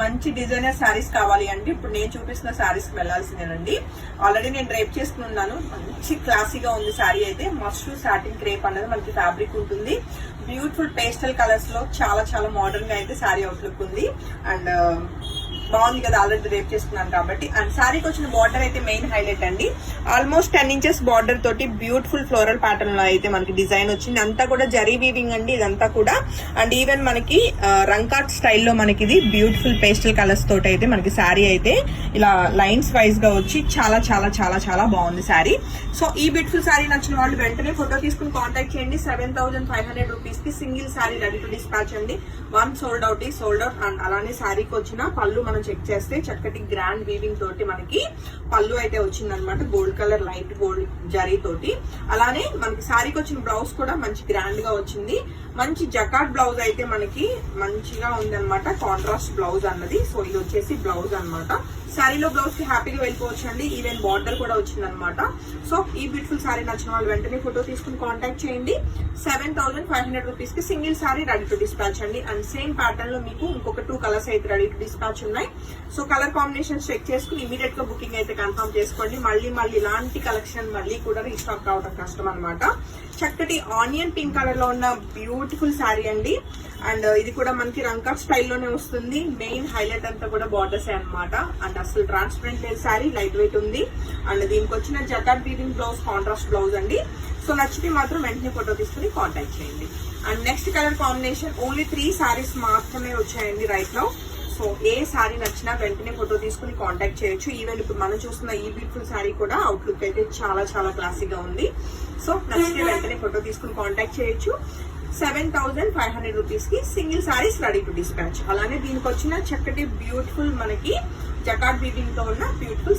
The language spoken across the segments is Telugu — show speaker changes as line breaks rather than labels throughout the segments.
మంచి డిజైనర్ శారీస్ కావాలి అంటే ఇప్పుడు నేను చూపిస్తున్న శారీస్ కి వెళ్లాల్సిందేనండి. ఆల్రెడీ నేను డ్రైప్ చేసుకున్నాను. మంచి క్లాసీగా ఉంది శారీ అయితే. మష్రూ సాటిన్ క్రేప్ అనేది మనకి ఫ్యాబ్రిక్ ఉంటుంది. బ్యూటిఫుల్ పేస్టల్ కలర్స్ లో చాలా చాలా మోడర్న్ గా అయితే శారీ అవుట్లుక్ ఉంది. అండ్ బాగుంది కదా, ఆల్రెడీ డ్రైప్ చేసుకున్నాను కాబట్టి. అండ్ శారీకి వచ్చిన బార్డర్ అయితే మెయిన్ హైలైట్ అండి. ఆల్మోస్ట్ 10 ఇంచెస్ బార్డర్ తోటి బ్యూటిఫుల్ ఫ్లోరల్ ప్యాటర్న్ లో అయితే మనకి డిజైన్ వచ్చింది. అంతా కూడా జరీ వీవింగ్ అండి ఇదంతా కూడా. అండ్ ఈవెన్ మనకి రంకాట్ స్టైల్లో మనకి ఇది బ్యూటిఫుల్ పేస్టల్ కలర్స్ తోటి అయితే మనకి శారీ అయితే ఇలా లైన్స్ వైజ్ గా వచ్చి చాలా చాలా చాలా చాలా బాగుంది శారీ. సో ఈ బ్యూటిఫుల్ శారీ నచ్చిన వాళ్ళు వెంటనే ఫోటో తీసుకుని కాంటాక్ట్ చేయండి. 7,500 రూపీస్ కి single sari ready to dispatch అండి. వన్ సోల్డ్ అవుట్ అండ్ అలానే శారీకి వచ్చిన పళ్ళు మనం చెక్ చేస్తే చక్కటి గ్రాండ్ వీవింగ్ తోటి మనకి పళ్ళు అయితే వచ్చింది అనమాట. Gold colour light gold zari తోటి. అలానే మనకి శారీకి వచ్చిన బ్లౌజ్ కూడా మంచి గ్రాండ్ గా వచ్చింది. మంచి జకాట్ బ్లౌజ్ అయితే మనకి మంచిగా ఉంది అనమాట. కాంట్రాస్ట్ బ్లౌజ్ అన్నది. సో ఇది వచ్చేసి బ్లౌజ్ అనమాట. శారీలో బ్లౌజ్ కి హ్యాపీగా వెళ్ళిపోవచ్చు అండి. ఈవెన్ బార్డర్ కూడా వచ్చింది అనమాట. సో ఈ బ్యూటిఫుల్ శారీ నచ్చిన వాళ్ళు వెంటనే ఫోటో తీసుకుని కాంటాక్ట్ చేయండి. 7,500 రూపీస్ కి single sari ready to dispatch అండి. అండ్ సేమ్ ప్యాటర్న్ లో మీకు ఇంకొక 2 కలర్స్ అయితే రెడీ టు డిస్పాచ్ ఉన్నాయి. సో కలర్ కాంబినేషన్స్ చెక్ చేసుకుని ఇమీడియట్ గా బుకింగ్ అయితే కన్ఫర్మ్ చేసుకోండి. మళ్ళీ ఇలాంటి కలెక్షన్ మళ్ళీ కూడా రీస్టాక్ కావడం కష్టం అనమాట. చక్కటి ఆనియన్ పింక్ కలర్ లో ఉన్న బ్యూటిఫుల్ శారీ అండి. అండ్ ఇది కూడా మనకి రంకాట్ స్టైల్లోనే వస్తుంది. మెయిన్ హైలైట్ అంతా కూడా బార్డర్స్ అనమాట. అండ్ అసలు ట్రాన్స్పరెంట్ లేదు శారీ, లైట్ వెయిట్ ఉంది. అండ్ దీనికి వచ్చిన జకాట్ వీవింగ్ బ్లౌజ్ కాంట్రాస్ట్ బ్లౌజ్ అండి. సో నచ్చితే మాత్రం వెంటనే ఫోటో తీసుకుని కాంటాక్ట్ చేయండి. And next colour combination only 3 saris మాత్రమే వచ్చాయండి రైట్ నౌ. సో ఏ శారీ నచ్చినా వెంటనే ఫోటో తీసుకుని కాంటాక్ట్ చేయొచ్చు. ఈవెన్ ఇప్పుడు మనం చూస్తున్న ఈ బ్యూటిఫుల్ శారీ కూడా అవుట్లుక్ అయితే చాలా చాలా క్లాసీగా ఉంది. సో నచ్చితే వెంటనే ఫోటో తీసుకుని కాంటాక్ట్ చేయొచ్చు. 7,500 రూపీస్ కి single saris ready to dispatch. అలానే దీనికి వచ్చిన చక్కటి బ్యూటిఫుల్ మనకి జకాట్ వీవింగ్ తో ఉన్న బ్యూటిఫుల్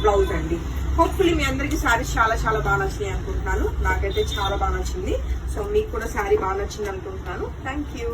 బ్లౌజ్ అండి. హోప్ఫుల్లీ మీ అందరికి శారీస్ చాలా చాలా బాగా నచ్చినాయి అనుకుంటున్నాను. నాకైతే చాలా బాగా నచ్చింది. సో మీకు కూడా శారీ బాగా నచ్చింది అనుకుంటున్నాను. Thank you.